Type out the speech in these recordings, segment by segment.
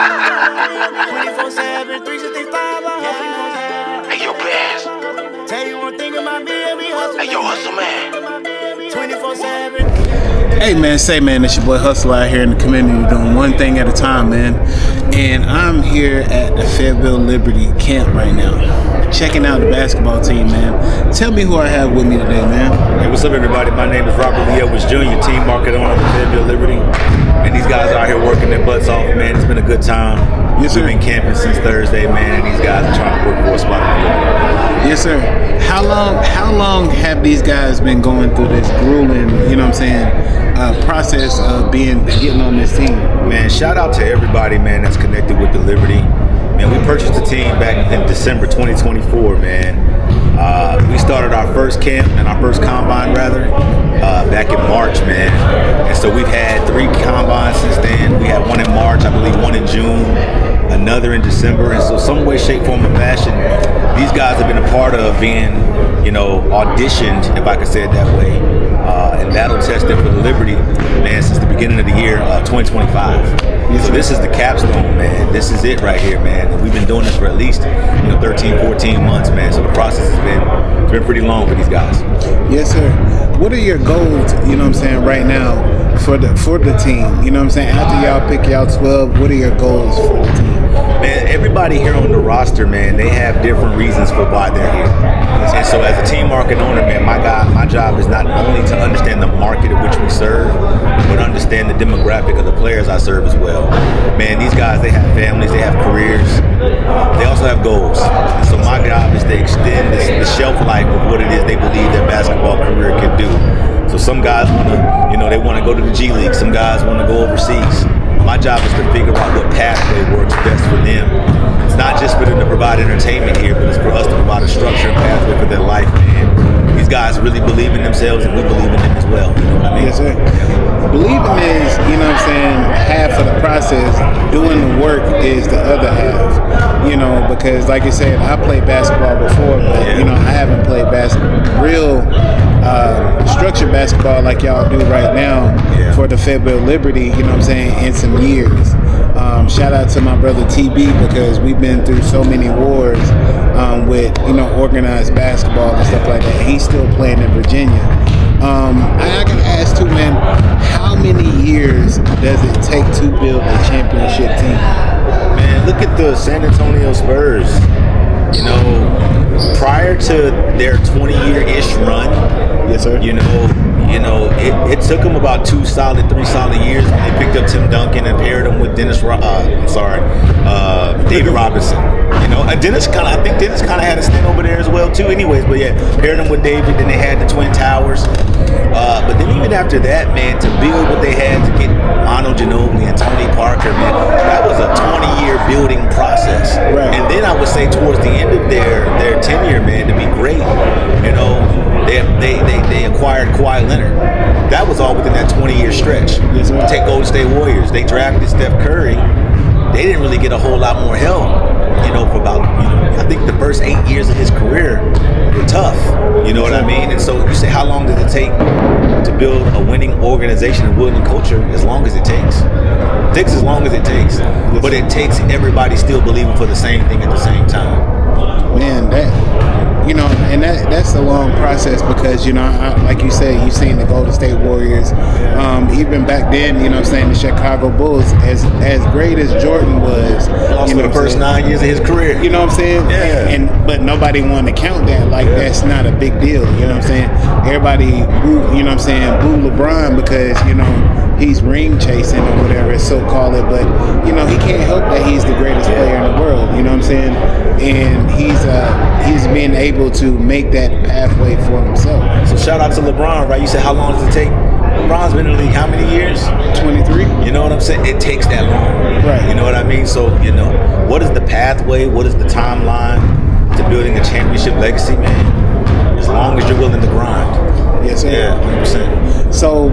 24/7, 365, Hey, yo, Bass. tell you one thing about me, and we hustle. Hey, yo, Hustle Man. 24/7. Hey man, it's your boy Hustle out here in the community doing one thing at a time, man. And I'm here at the Fayetteville Liberty camp right now, checking out the basketball team, man. Tell me who I have with me today, man. Hey, what's up, everybody? My name is Robert Lee Edwards Jr., team market owner of the Fayetteville Liberty. And these guys are out here working their butts off, man. It's been a good time. Yes, sir. We've been camping since Thursday, man, and these guys are trying to work for a spot in the Liberty. Yes, sir. How long have these guys been going through this grueling, process of getting on this team? Man, shout out to everybody, man, that's connected with the Liberty. Man, we purchased the team back in December 2024, man. We started our first camp and our first combine, back in March, man. And so we've had 3 combines since then. We had one in March, I believe one in June, another in December. And so some way, shape, form, or fashion, these guys have been a part of being, auditioned, if I could say it that way, and battle tested for the Liberty, man, since the beginning of the year, 2025. So this is the capstone, man. This is it right here, man. And we've been doing this for at least 13, 14 months, man. So the process has been pretty long for these guys. Yes, sir. What are your goals, right now for the team? After y'all pick y'all 12, what are your goals for the team? Man, everybody here on the roster, man, they have different reasons for why they're here. And so as a team market owner, man, my job is not only to understand the market in which we serve, but understand the demographic of the players I serve as well. Man, these guys, they have families, they have careers, they also have goals. And so my job is to extend the shelf life of what it is they believe their basketball career can do. So some guys they want to go to the G League. Some guys want to go overseas. My job is to figure out what pathway works best for them. It's not just for them to provide entertainment here, but it's for us to provide a structure and pathway for their life, man. These guys really believe in themselves, and we believe in them as well. You know what I mean? Yes, sir. Believing is, half of the process. Doing the work is the other half. Because like you said, I played basketball before, but I haven't played real structured basketball like y'all do right now for the Fayetteville Liberty, in some years. Shout out to my brother TB, because we've been through so many wars with organized basketball and stuff like that. He's still playing in Virginia. I gotta ask too, man, how many years does it take to build a championship team? Man, look at the San Antonio Spurs. Prior to their 20-year-ish run, yes, sir. It took them about 3 solid years when they picked up Tim Duncan and paired him with David Robinson. I think Dennis kind of had a stint over there as well too. Anyways, but yeah, paired him with David. Then they had the Twin Towers. But then even after that, man, to build what they had to get Manu Ginobili and Tony Parker, man, that was a 20-year building process. Right. And then I would say towards the end of their tenure, man, to be great, they acquired Kawhi Leonard. That was all within that 20-year stretch. Yes, sir. Take Golden State Warriors. They drafted Steph Curry. They didn't really get a whole lot more help, for about, I think the first 8 years of his career were tough. You know what I mean? And so you say, how long does it take to build a winning organization and winning culture? As long as it takes. It takes as long as it takes. But it takes everybody still believing for the same thing at the same time. Man, that's a long process, because like you said, you've seen the Golden State Warriors, even back then, the Chicago Bulls, as great as Jordan was, Lost for the first 9 years of his career. You know what I'm saying? Yeah. But nobody wanted to count that that's not a big deal. You know what I'm saying? Everybody boo, boo LeBron because he's ring chasing or whatever, so call it. But he can't help that he's the greatest player in the world. You know what I'm saying? And he's being able to make that pathway for himself. So shout out to LeBron, right? You said, how long does it take? LeBron's been in the league how many years? 23. You know what I'm saying? It takes that long. Right. You know what I mean? So, what is the pathway? What is the timeline to building a championship legacy, man? As long as you're willing to grind. Yes, sir. Yeah, 100%. So,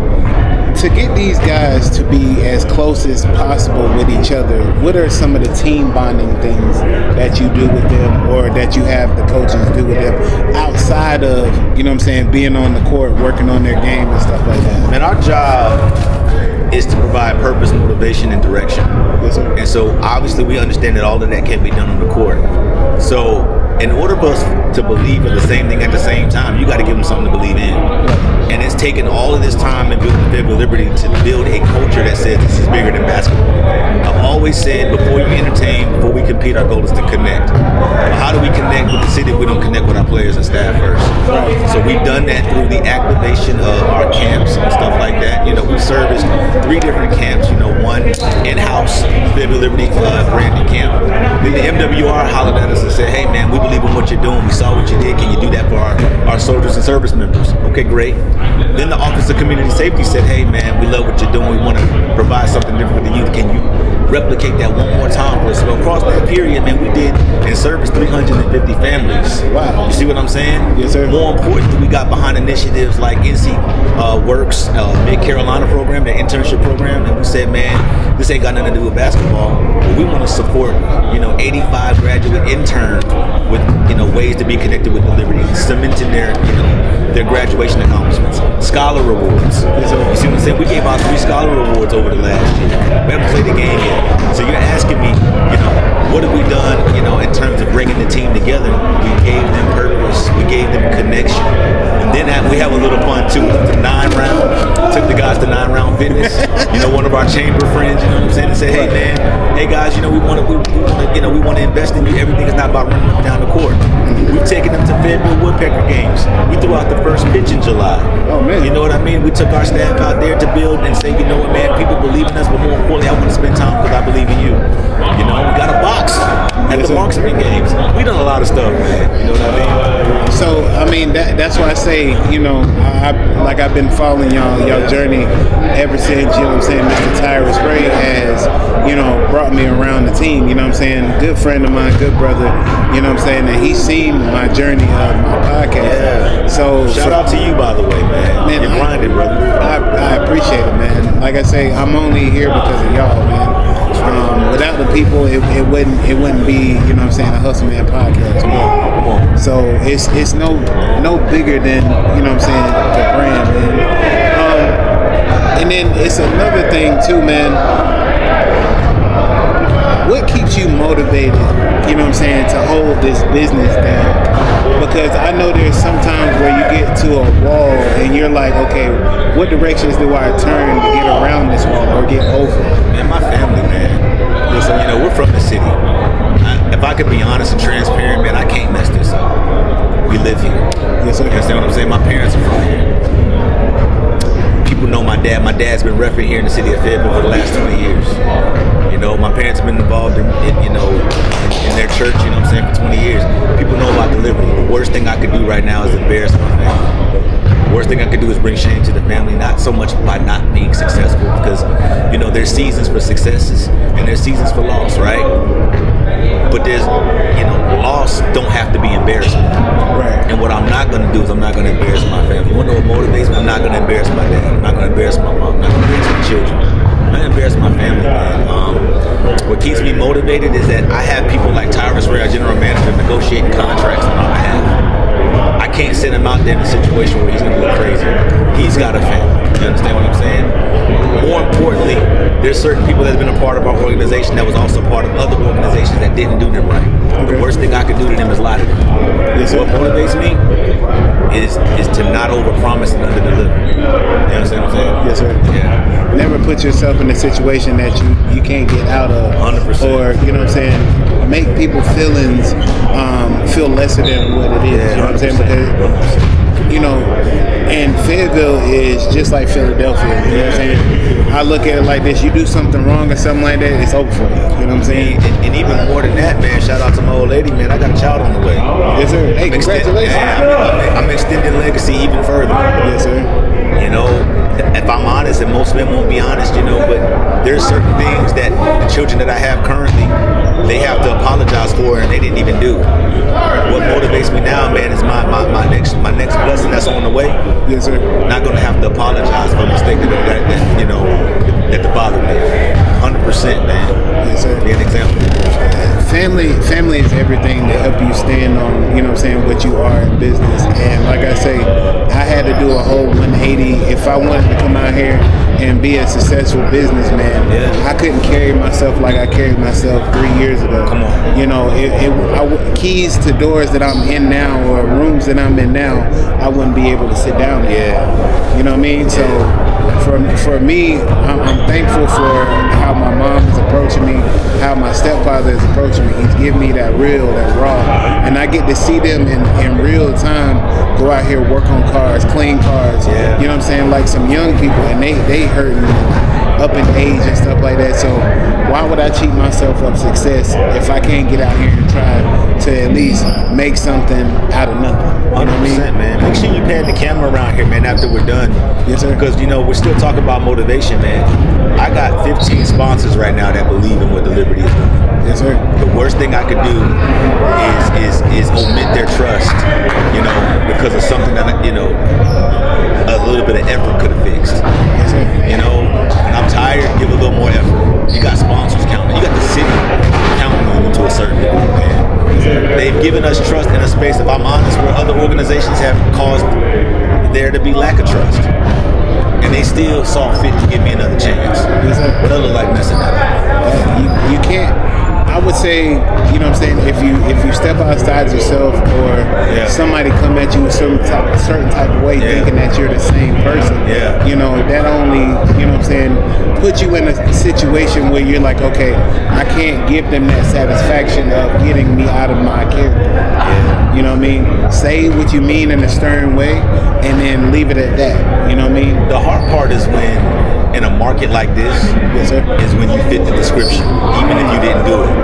to get these guys to be as close as possible with each other, what are some of the team bonding things that you do with them, or that you have the coaches do with them, outside of, being on the court, working on their game and stuff like that? Man, our job is to provide purpose, motivation, and direction. Yes, sir. And so obviously we understand that all of that can't be done on the court. So in order for us to believe in the same thing at the same time, you got to give them something to believe in. And it's taken all of this time in building Fayetteville Liberty to build a culture that says this is bigger than basketball. I've always said before you entertain, before we compete, our goal is to connect. But how do we connect with the city if we don't connect with our players and staff first? So we've done that through the activation of our camps and stuff like that. You know, we've serviced 3 different camps. You know, one in-house Fayetteville Liberty branded camp. Then the MWR hollered at us and said, hey man, we believe in what you're doing. We saw what you did. Can you do that for our soldiers and service members? Okay, great. Then the Office of Community Safety said, hey man, we love what you're doing. We want to provide something different for the youth. Can you replicate that one more time for us? So across that period, man, we did and serviced 350 families. Wow. You see what I'm saying? Yes, sir. More importantly, we got behind initiatives like NC Works, Mid-Carolina program, the internship program, and we said, man, this ain't got nothing to do with basketball, but we want to support, 85 graduate interns with, ways to be connected with the Liberty, cementing their graduation accomplishments, scholar rewards. You see what I'm saying? We gave out 3 scholar rewards over the last year. We haven't played the game yet. So you're asking me, what have we done, in terms of bringing the team together? We gave them purpose. We gave them connection. And then we have a little fun too. The 9-round. Took the guys to 9-round fitness. One of our chamber friends, and said, hey man, hey guys, we want to invest in you. Everything is not about running up and down the court. We've taken them to Fayetteville Woodpecker games. We threw out the first pitch in July. Oh man. You know what I mean? We took our staff out there to build and say, you know what, man, people believe in us, but more importantly, I want to spend time because I believe in you. We got a box at the marksman games. We done a lot of stuff, man. You know what I mean? So that's why I say, I've been following y'all journey ever since, Mr. Tyrus Ray has, brought me around the team, good friend of mine, good brother, and he's seen my journey of my podcast. Yeah. So shout out to you, by the way, man. You're grinding, brother. I appreciate it, man. Like I say, I'm only here because of y'all, man. Without the people, it wouldn't be, a Hustle Man podcast. Come on. So it's no bigger than, the brand, man. And then it's another thing too, man. What keeps you motivated, to hold this business down? Because I know there's sometimes where you get to a wall and you're like, okay, what directions do I turn to get around this wall or get over it? Man, my family, man. Listen, we're from the city. If I could be honest and transparent, man, I can't mess this up. We live here. Yes, sir. You understand what I'm saying? My parents are from here. People know my dad. My dad's been repping here in the city of Fayetteville for the last 20 years. My parents have been involved in their church, for 20 years. People know about the Liberty. The worst thing I could do right now is embarrass my family. The worst thing I could do is bring shame to the family, not so much by not being successful, because, there's seasons for successes and there's seasons for loss, right? But there's, loss don't have to be embarrassment. Right. And what I'm not going to do is I'm not going to embarrass my family. You want to know what motivates me? I'm not going to embarrass my dad. I'm not going to embarrass my mom. I'm not going to embarrass my children. I'm not going to embarrass my family, man. What keeps me motivated is that I have people like Tyrus Ray, our general manager, negotiating contracts on our behalf. I can't send him out there in a situation where he's going to look crazy. He's got a family. You understand what I'm saying? More importantly, there's certain people that's been a part of our organization that was also part of other organizations that didn't do them right. Okay. The worst thing I could do to them is lie to them. Yes, what motivates me is to not overpromise and underdeliver. You understand what I'm saying? Yes, sir. Yeah. Never put yourself in a situation that you can't get out of. 100%. Or, make people feelings feel lesser than what it is. You know what I'm saying? Because, and Fayetteville is just like Philadelphia. You know what I'm saying? I look at it like this: you do something wrong or something like that, it's over for you. You know what I'm saying? And even more than that, man. Shout out to my old lady, man. I got a child on the way. Yes, sir. Hey, congratulations! I'm extending legacy even further. Yes, sir. If I'm honest, and most men won't be honest, but there's certain things that the children that I have currently, they have to apologize for, and they didn't even do. What motivates me now, man, is my next blessing that's on the way. Yes, sir. Not gonna have to apologize for a mistake that the father made. 100%, man. Yes, sir. Be an example. Family is everything to help you stand on, what you are in business. And like I say, I had to do a whole 180 if I wanted to come out here and be a successful businessman. Yeah. I couldn't carry myself like I carried myself 3 years ago. Come on. You know, keys to doors that I'm in now or rooms that I'm in now, I wouldn't be able to sit down in. Yeah. You know what I mean? So for me, I'm thankful for how my mom is approaching me, how my stepfather is approaching me. He's giving me that real, that raw. And I get to see them in real time go out here, work on cars, clean cars. Yeah. You know what I'm saying? Like some young people, and they hurting up in age and stuff like that. So why would I cheat myself of success if I can't get out here and try to at least make something out of nothing? You know what I mean? 100%, man. Make sure you pan the camera around here, man, after we're done. Yes, sir. Because, you know, we're still talking about motivation, man. I got 15 sponsors right now that believe in what the Liberty is doing. Yes, sir. The worst thing I could do is omit their trust, you know, because of something that, you know, a little bit of effort could have fixed. Yes, sir. You know, when I'm tired, give a little more effort. You got sponsors counting. You got the city counting on you to a certain degree, man. They've given us trust in a space, if I'm honest, where other organizations have caused there to be lack of trust. And they still saw fit to give me another chance. Yes, sir. But I look like messing that up. You can't. I would say, you know what I'm saying, if you step outside yourself or somebody come at you a certain type of way thinking that you're the same person, you know, that only, you know what I'm saying, put you in a situation where you're like, okay, I can't give them that satisfaction of getting me out of my character. You know what I mean? Say what you mean in a stern way and then leave it at that. You know what I mean? The hard part is when, in a market like this, is when you fit the description, even if you didn't do it.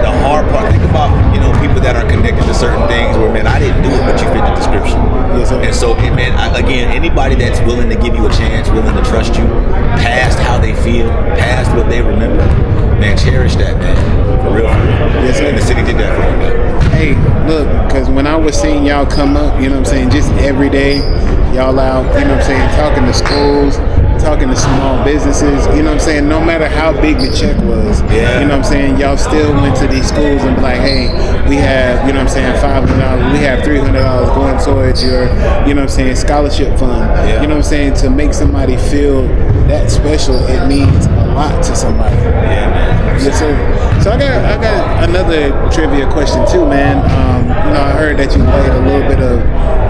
The hard part, think about, you know, people that are connected to certain things where, man, I didn't do it, but you fit the description. Yes, sir. And so, man, again, anybody that's willing to give you a chance, willing to trust you, past how they feel, past what they remember, man, cherish that, man. For real. Yes, sir. And the city did that for you, man. Hey, look, because when I was seeing y'all come up, you know what I'm saying, just every day, y'all out, you know what I'm saying, talking to schools, talking to small businesses, you know what I'm saying, no matter how big the check was, you know what I'm saying, y'all still went to these schools and be like, hey, we have, you know what I'm saying, $500, we have $300 going towards your, you know what I'm saying, scholarship fund. You know what I'm saying, to make somebody feel that special, it means a lot to somebody. Yes, sir. So I got another trivia question too, man. You know, I heard that you played a little bit of,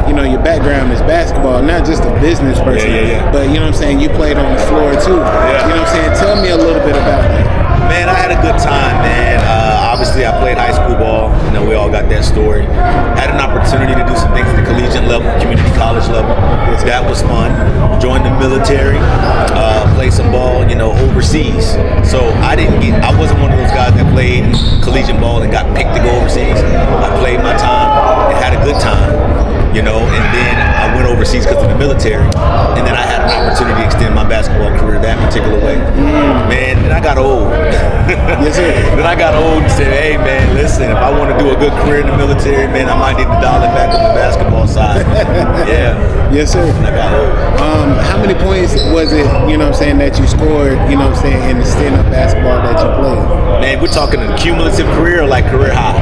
you know, your background is basketball, not just a business person, but you know what I'm saying, you played on the floor too. You know what I'm saying? Tell me a little bit about that. Man, I had a good time, man. Obviously, I played high school ball. You know, we all got that story. Had an opportunity to do some things at the collegiate level, community college level. That was fun. Joined the military, played some ball, you know, overseas. So I wasn't one of those guys that played collegiate ball and got picked to go overseas. I played my time and had a good time, you know, and then I went overseas because of the military. And then I had an opportunity to extend my basketball career that particular way. Man, then I got old. Yes, sir. Then I got old and said, hey, man, listen, if I want to do a good career in the military, man, I might need to dial it back on the basketball side. Yes, sir. And I got old. How many points was it, you know what I'm saying, that you scored, you know what I'm saying, in the stand-up basketball that you played? Man, we're talking a cumulative career or like career high?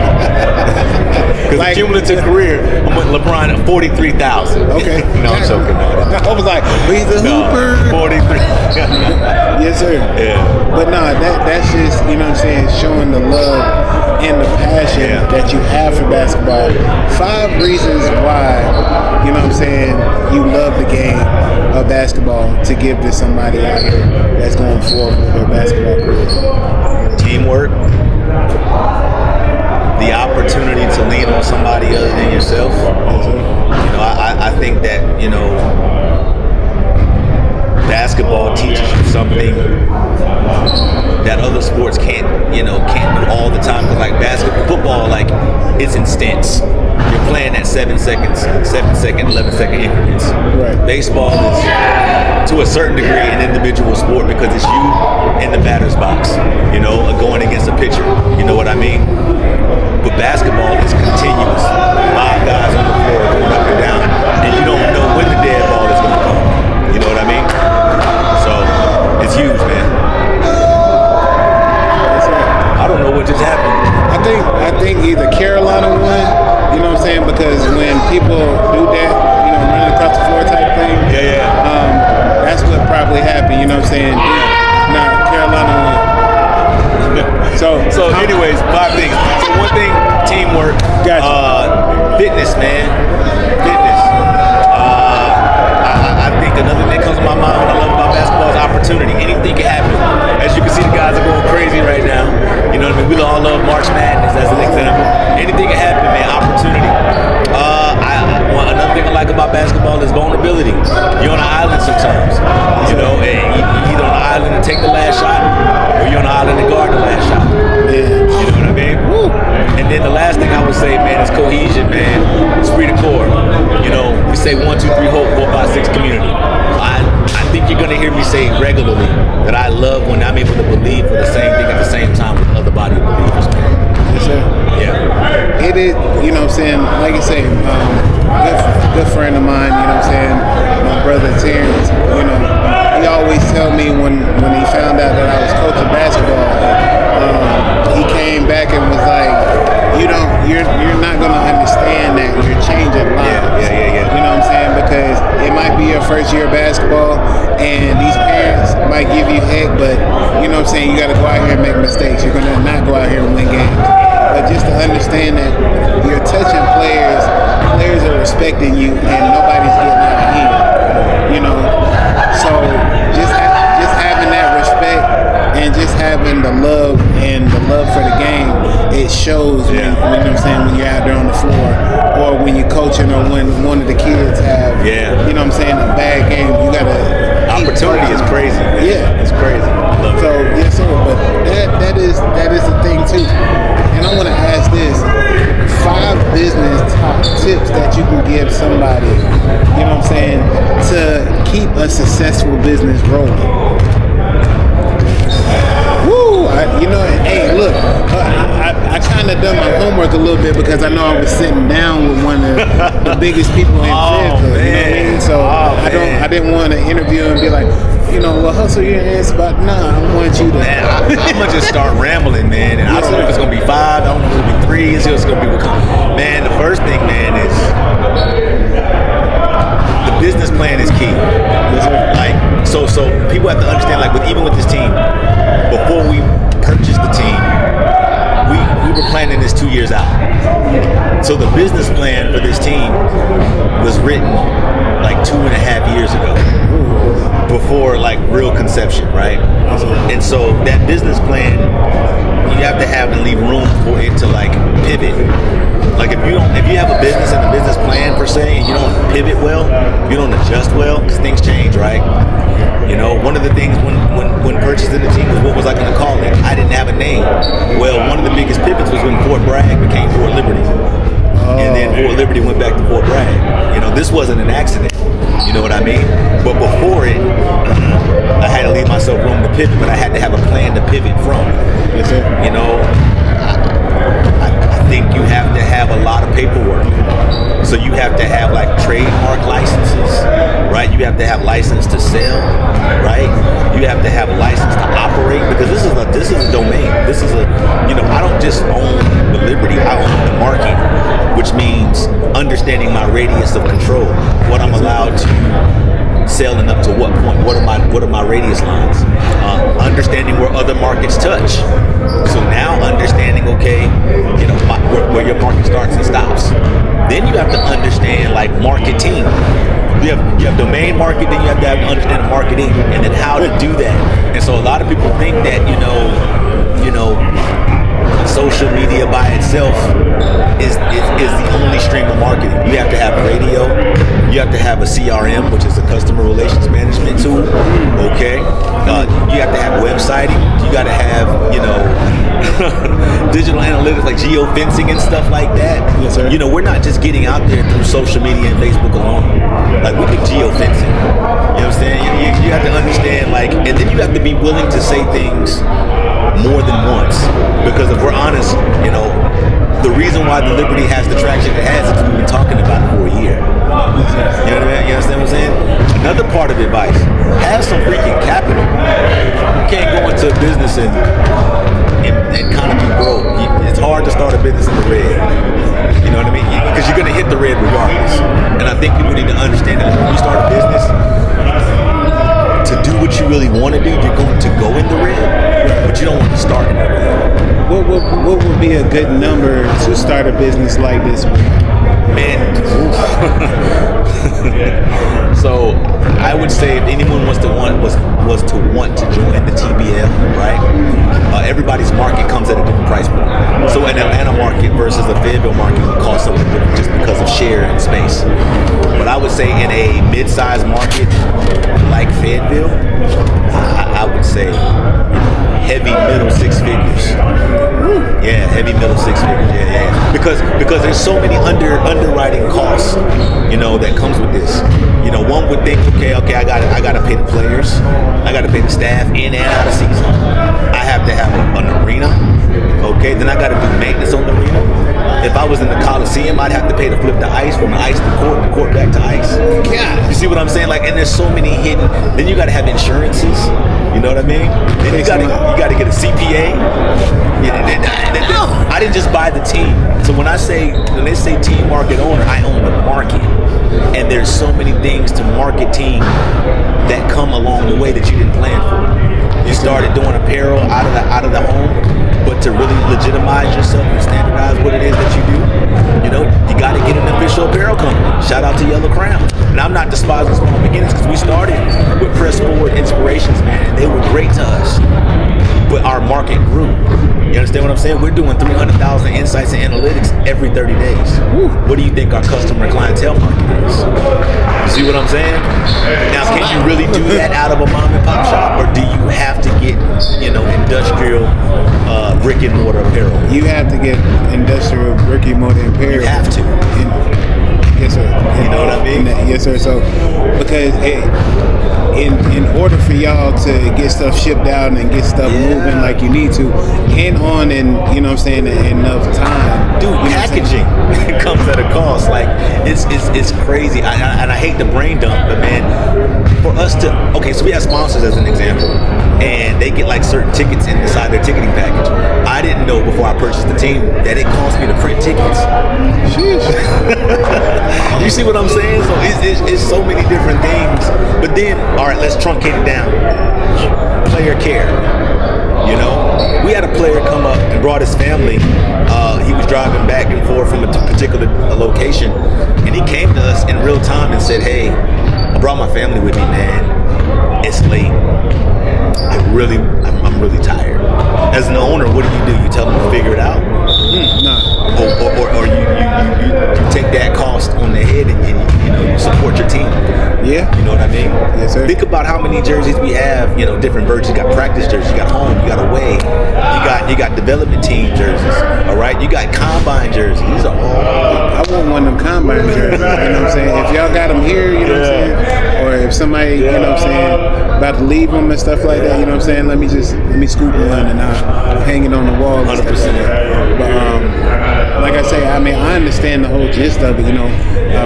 Because like, cumulative career, I'm with LeBron at 43,000. Okay. No, I'm joking. I was like, he's a hooper. 43. Yes, sir. Yeah. But no, that's just, you know what I'm saying, showing the love and the passion that you have for basketball. 5 reasons why, you know what I'm saying, you love the game of basketball to give to somebody out here that's going forward with their basketball career. Teamwork. The opportunity to lean on somebody other than yourself. You know, I think that, you know, basketball teaches you something that other sports can't do all the time. Because like football, like it's in stints. You're playing at 7 seconds, 7-second, 11-second increments. Right. Baseball is, to a certain degree, an individual sport because it's you in the batter's box, you know, going against a pitcher. You know what I mean? But basketball is continuous. 5 guys on the floor going up and down, and you don't know when the dead ball is going to come. You know what I mean? So it's huge, man. I don't know what just happened. I think either Carolina won, you know what I'm saying, because when people do that, you know, run the happened. You know what I'm saying? Nah, Carolina won. So anyways, 5 things. So one thing, teamwork. Gotcha. Fitness, man. Fitness. I think another thing that comes to my mind when I love about basketball is opportunity. Anything can happen. As you can see, the guys are going crazy right now. You know what I mean? We all love March Madness as an example. Anything can happen, man. Opportunity. Another thing I like about basketball is vulnerability. You're on an island sometimes. You know, and you're either on an island to take the last shot, or you're on an island to guard the last shot. Yeah. You know what I mean? Woo. And then the last thing I would say, man, is cohesion, man. Esprit de corps. You know, we say 1, 2, 3, hope, 4, 5, 6, community. I think you're gonna hear me say regularly that I love when I'm able to believe for the same thing at the same time with other body of believers, man. Yes, sir. Yeah. It is, you know what I'm saying, like you say, good friend of mine, you know what I'm saying, my brother Terrence, you know, he always tell me when he found out that I was coaching basketball, he came back and was like, you're not gonna understand that you're changing lives. Yeah. You know what I'm saying? Because it might be your first year of basketball and these parents might give you heck, but you know what I'm saying, you gotta go out here and make mistakes. You're gonna not go out here and win games. But just to understand that you're touching players are respecting you, and nobody's getting out of here. You know, so just having that respect and just having the love and the love for the game, it shows when, you know what I'm saying, when you're out there on the floor, or when you're coaching, or when one of the kids have, you know what I'm saying, a bad game. You gotta Opportunity is crazy. Man. Yeah, it's crazy. I love so it. yes, sir. But that is the thing too. And I want to ask this: 5 business top tips that you can give somebody, you know what I'm saying, to keep a successful business rolling. Woo! Hey, look, I kind of done my homework a little bit because I know I was sitting down with one of the biggest people in Fayetteville. You know what I mean? So I didn't want to interview and be like, you know, well, hustle your ass, but nah, I want you to. Man, I'm gonna just start rambling, man, and I don't know if it's gonna be 5, I don't know if it's gonna be 3, it's just gonna be man. The first thing, man, is the business plan is key. Like, so people have to understand, like, even with this team, before we purchased the team, we were planning this 2 years out. So the business plan for this team was written like 2.5 years ago, before like real conception, right? And so that business plan, you have to have and leave room for it to like pivot. Like if you have a business and a business plan per se, and you don't pivot well, you don't adjust well, because things change, right? You know, one of the things when purchasing the team was, what was I going to call it? I didn't have a name. Well, one of the biggest pivots was when Fort Bragg became Fort Liberty. And then Fort Liberty went back to Fort Bragg. You know, this wasn't an accident. You know what I mean? But before it, I had to leave myself room to pivot, but I had to have a plan to pivot from. Yes, sir. You know, I think you have to have a lot of paperwork. So you have to have like trademark licenses, right? You have to have license to sell, right? You have to have a license to operate, because this is a domain. This is I don't just own the Liberty, I own the market, which means understanding my radius of control, what I'm allowed to sell and up to what point, what are my radius lines, understanding where other markets touch. So now understanding, okay, you know, where your market starts and stops. Then you have to understand like marketing. You have domain market, then you have to understand marketing, and then how to do that. And so a lot of people think that you know social media by itself is the only stream of marketing. You have to have radio, you have to have a CRM, which is a customer relations management tool. Okay, you have to have websiting. You got to have digital analytics like geofencing and stuff like that. Yes, sir. You know, we're not just getting out there through social media and Facebook alone. Like we can geofencing. You know what I'm saying? You have to understand, like, and then you have to be willing to say things more than once, because if we're honest, you know, the reason why the Liberty has the traction it has is we've been talking about it for a year. You know what I mean? You understand what I'm saying? Another part of advice: have some freaking capital. You can't go into a business and kind of be broke. It's hard to start a business in the red. You know what I mean? Because you're gonna hit the red regardless. And I think people need to understand that when you start a business, to do what you really want to do, you're going to go in the red, but you don't want to start in the red. What would be a good number to start a business like this with? Man, so I would say if anyone was to want to join the TBL, right? Everybody's market comes at a different price point. So an Atlanta market versus a Fayetteville market would cost something different just because of share and space. But I would say in a mid-sized market like Fayetteville, I would say heavy middle six figures. Yeah, heavy middle six figures. Yeah. Because there's so many underwriting costs, that comes with this. One would think, okay, I gotta pay the players, I gotta pay the staff in and out of season. I have to have an arena. Okay, then I gotta do maintenance on the arena. If I was in the Coliseum, I'd have to pay to flip the ice from the ice to court and the court back to ice. God. You see what I'm saying? And there's so many hidden. Then you gotta have insurances. You know what I mean? Then you gotta get a CPA. I didn't just buy the team. So when they say team market owner, I own the market. And there's so many things to marketing that come along the way that you didn't plan for. You started doing apparel out of the home, but to really legitimize yourself and standardize what it is that you do, you got to get an official apparel company. Shout out to Yellow Crown. And I'm not despising small beginnings because we started with Press Forward Inspirations, man, and they were great to us. But our market grew. You understand what I'm saying? We're doing 300,000 insights and analytics every 30 days. Woo. What do you think our customer clientele market is? You see what I'm saying? Now, can you really do that out of a mom and pop shop, or do you have to get, industrial brick and mortar apparel? You have to get industrial brick and mortar apparel. You have to. Yes, sir. You know what I mean? Yes, sir. So, because in order for y'all to get stuff shipped out and get stuff moving like you need to, and on in, enough time. Dude, packaging comes at a cost. It's crazy. And I hate the brain dump, but man, for us to, so we have sponsors as an example, and they get certain tickets inside their ticketing package. I didn't know before I purchased the team that it cost me to print tickets. You see what I'm saying? So it's so many different things. But then, all right, let's truncate it down. Player care. We had a player come up and brought his family. He was driving back and forth from a particular location, and he came to us in real time and said, "Hey, I brought my family with me, man. It's late. I'm really tired." As an owner, what do? You tell them to figure it out? No. Or you take that cost on the head and you support your team. Yeah. You know what I mean? Yes, sir. Think about how many jerseys we have, different versions. You got practice jerseys, you got home, you got away, you got development team jerseys, all right? You got combine jerseys. These are all. I want one of them combine jerseys, you know what I'm saying? If y'all got them here, you know what I'm saying? Or if somebody, you know what I'm saying, about to leave them and stuff like that, you know what I'm saying? Let me scoop one and I'll hang it on the wall. 100%. But like I say, I understand the whole gist of it,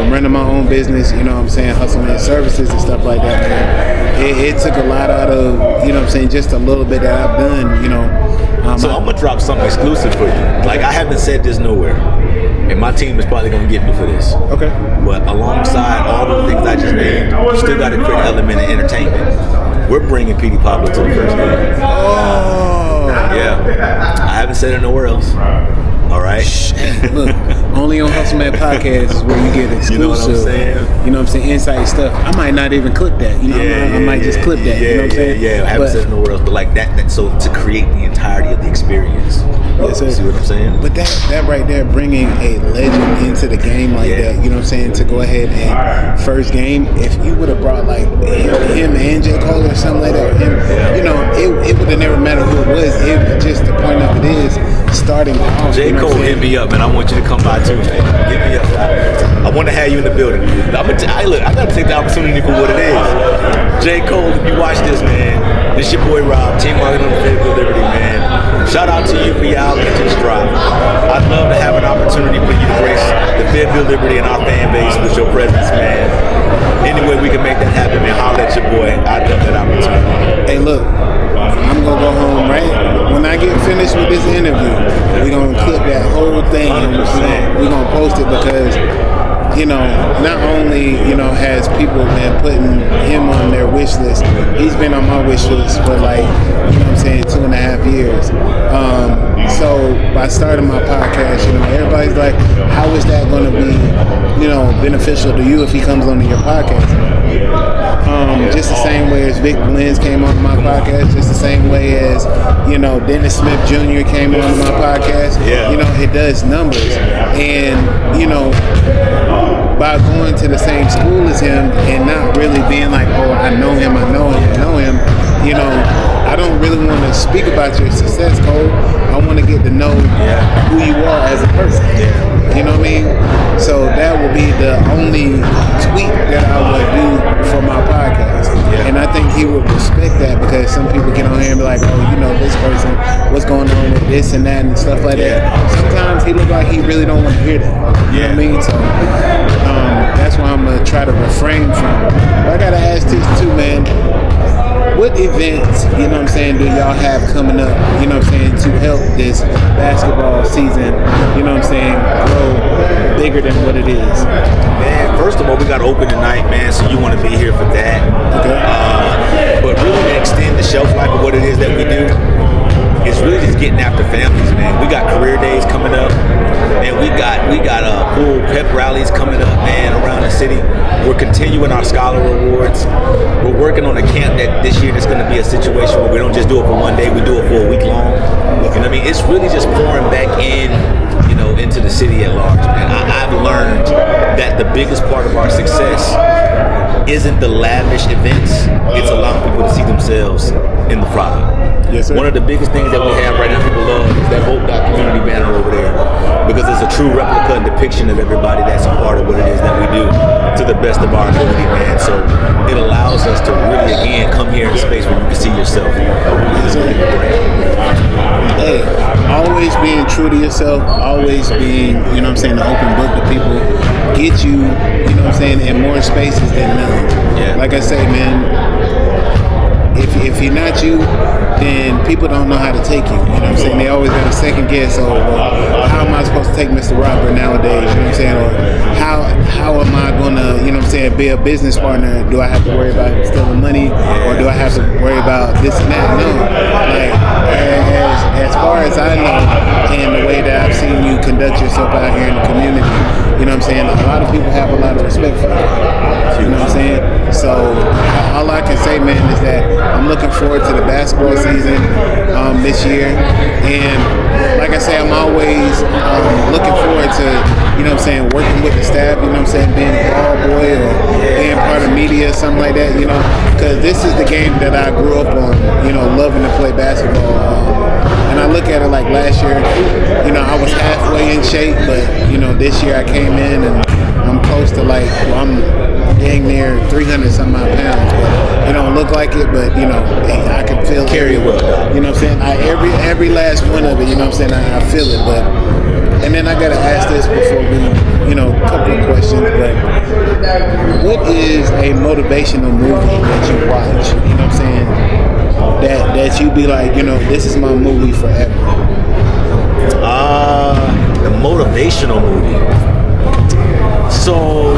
running my own business, you know what I'm saying, hustling services and stuff like that, man. It took a lot out of, you know what I'm saying, just a little bit that I've done, So I'm going to drop something exclusive for you. I haven't said this nowhere. And my team is probably going to get me for this. Okay. But alongside all the things I just named, you still got to create an element of entertainment. We're bringing Petey Pablo to the first game. Oh. Yeah. I haven't said it nowhere else. All right. Look, only on Hustle Man Podcast is where you get exclusive. You know what I'm saying? You know what I'm saying? Inside stuff. I might not even clip that. I might just clip that. You know what I'm saying? Yeah, I haven't said it nowhere else, but that. So to create the entirety of the experience. Yes, sir. See what I'm saying? But that right there, bringing a legend into the game like that, you know what I'm saying? To go ahead and first game, if you would have brought him and J. Cole or something like that, it would have never mattered who it was. It was just the point of it is starting off. J. Cole, hit me up, man. I want you to come by too, man. Hit me up. I want to have you in the building. I gotta take the opportunity for what it is. J. Cole, if you watch this, man, this your boy Rob, team marketing on the Fayetteville Liberty, man. Shout out to you for your outreach to this drive. I'd love to have an opportunity for you to grace the Fayetteville Liberty and our fan base with your presence, man. Any way we can make that happen, man, holler at your boy. I'd love that opportunity. Hey, look, I'm gonna go home, right? When I get finished with this interview, we're gonna clip that whole thing and we're gonna post it because not only, has people been putting him on their wish list, he's been on my wish list for like, 2.5 years. So by starting my podcast, everybody's like, how is that going to be, beneficial to you if he comes onto your podcast? Just the same way as Vic Lenz came on my podcast, just the same way as, Dennis Smith Jr. came on my podcast. Yeah. It does numbers. And, by going to the same school as him and not really being like, oh, I know him, I don't really want to speak about your success, Cole. I want to get to know who you are as a person. Yeah. You know what I mean? So that would be the only tweak that I would do for my podcast. Yeah. And I think he would respect that, because some people get on here and be like, oh, this person, what's going on with this and that and stuff like that. Sometimes he look like he really don't want to hear that. You know what I mean? So that's why I'm going to try to refrain from. But I got to ask this too, man. What events, do y'all have coming up, to help this basketball season, grow bigger than what it is? Man, first of all, we got open tonight, man, so you want to be here for that. Okay. But really to extend the shelf life of what it is that we do, it's really just getting after families, man. We got career days coming up, and we got full pep rallies coming up, man, around the city. We're continuing our scholar awards. We're working on a camp that this year there's going to be a situation where we don't just do it for one day, we do it for a week long. You know what I mean? It's really just pouring back in, into the city at large, man. I've learned that the biggest part of our success isn't the lavish events, it's allowing people to see themselves in the product. Yes, sir. One of the biggest things that we have right now people love is that Hope Dot community banner over there, because it's a true replica and depiction of everybody that's a part of what it is that we do to the best of our ability, man. So it allows us to really, again, come here in a space where you can see yourself. Hey, always being true to yourself, always being, an open book to people, get you, in more spaces than none. Yeah. Like I say, man, if you're not you, then people don't know how to take you. They always got a second guess. Or how am I supposed to take Mr. Robert nowadays? Or how am I gonna, be a business partner? Do I have to worry about stealing money, or do I have to worry about this and that? No. Like as far as I know, and the way that I've seen you conduct yourself out here in the community, a lot of people have a lot of respect for you. You know what I'm saying? So all I can say, man, is that I'm looking forward to the basketball season this year, and like I say, I'm always looking forward to working with the staff, being a ball boy or being part of media or something like that, because this is the game that I grew up on, loving to play basketball. And I look at it like last year, I was halfway in shape, but this year I came in and I'm close to I'm dang near 300 some odd pounds, but it don't look like it, but I can feel it. Carry it well. You know what I'm saying? Every last one of it, I feel it. But and then I gotta ask this before we, a couple of questions, but what is a motivational movie that you watch? You know what I'm saying? That you be like, this is my movie forever. The motivational movie. So,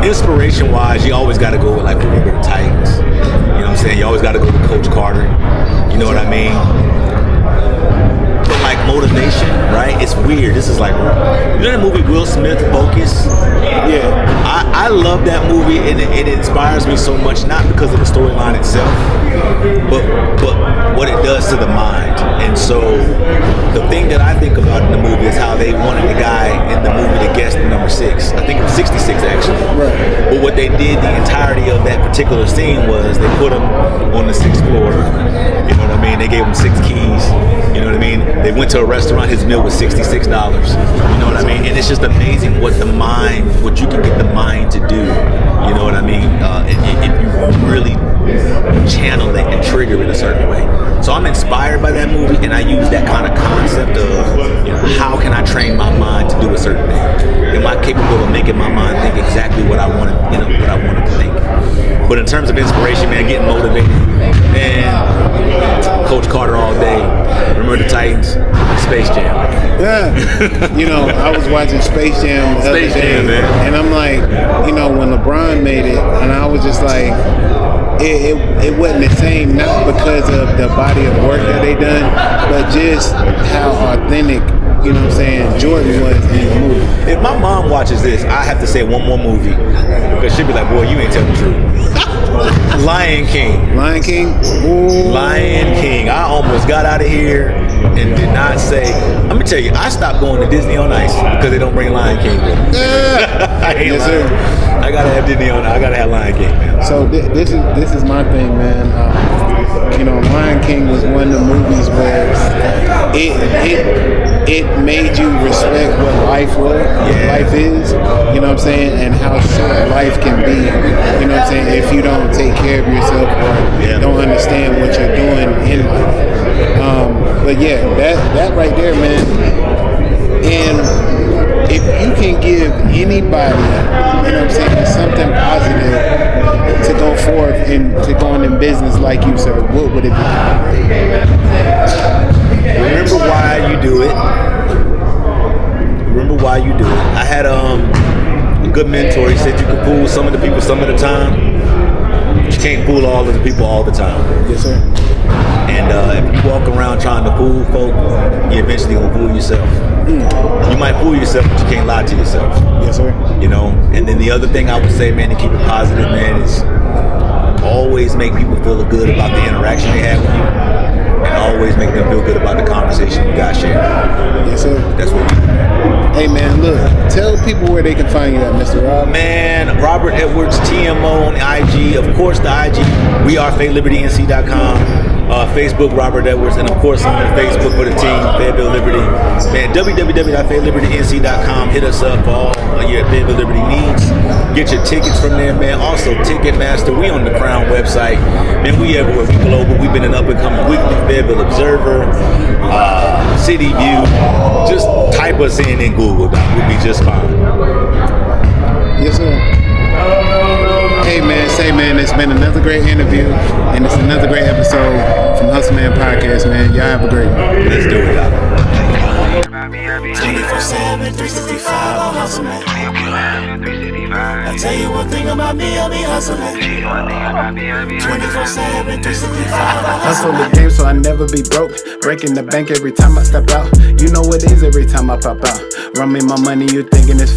inspiration-wise, you always got to go with the Liberty Titans. You know what I'm saying? You always got to go with Coach Carter. You know what I mean? But motivation, right? It's weird. This is that movie Will Smith, Focus? Yeah. I love that movie, and it inspires me so much, not because of the storyline itself, but what it does to the mind. And so the thing that I think about in the movie is how they wanted the guy in the movie to guess the number 6. I think it was 66 actually. Right. But what they did the entirety of that particular scene was they put him on the 6th floor. You know what I mean? They gave him 6 keys. You know what I mean? They went to a restaurant. His meal was $66. You know what I mean? And it's just amazing what you can get the mind to do. You know what I mean? If you really channel it and trigger it a certain way. So I'm inspired by that movie, and I use that kind of concept of, how can I train my mind to do a certain thing? Am I capable of making my mind think exactly what I wanted, what I wanted to think? But in terms of inspiration, man, getting motivated, man, Coach Carter all day. Remember the Titans? Space Jam. You know, I was watching Space Jam the other Space day, Jam, man. and I'm like, you know, when LeBron made it, and I was just like, it wasn't the same, not because of the body of work that they done, but just how authentic, you know what I'm saying, Jordan was in the movie. If my mom watches this, I have to say one more movie because she'll be like, "Boy, you ain't telling the truth." Lion King. Lion King? Ooh. Lion King. I almost got out of here and did not say. Let me tell you, I stopped going to Disney on Ice because they don't bring Lion King with them. I ain't Yes, lying. sir. I gotta have Disney on. I gotta have Lion King, man. So this is my thing, man. You know, Lion King was one of the movies where it made you respect what life was, what life is. You know what I'm saying, and how short life can be. You know what I'm saying, if you don't take care of yourself or don't understand what you're doing in life. But yeah, that right there, man. And if you can give anybody, you know what I'm saying, something positive to go forth and to go in business like you, sir, what would it be? Remember why you do it. Remember why you do it. I had a good mentor. He said you can fool some of the people some of the time. You can't fool all of the people all the time. Yes, sir. And if you walk around trying to fool folk, you eventually gonna fool yourself. You might fool yourself, but you can't lie to yourself. Yes, sir. You know. And then the other thing I would say, man, to keep it positive, man, is always make people feel good about the interaction they have with you, and always make them feel good about the conversation you guys share. Yes, sir. That's what we do. Hey, man, look, tell people where they can find you at, Mr. Rob. Man, Robert Edwards, TMO on the IG. Of course, the IG, we are FayettevilleLibertyNC.com. Facebook, Robert Edwards, and of course on Facebook for the team, Fayetteville Liberty. Man, www.FayettevilleLibertyNC.com. Hit us up for all your Fayetteville Liberty needs. Get your tickets from there, man. Also, Ticketmaster. We on the Crown website. Man, we everywhere. We global. We've been an up-and-coming weekly Fayetteville Observer, City View. Just type us in Google. We'll be just fine. Yes, sir. Hey, man, it's been another great interview, and it's another great episode from Hustle Man Podcast, man. Y'all have a great one. Let's do it, y'all. 24/7, 365, I'm hustling. I tell you one thing about me, I be hustling. 24/7, 365, I'm Hustle the game so I never be broke. Breaking the bank every time I step out. You know what it is every time I pop out. Run me my money, you thinking it's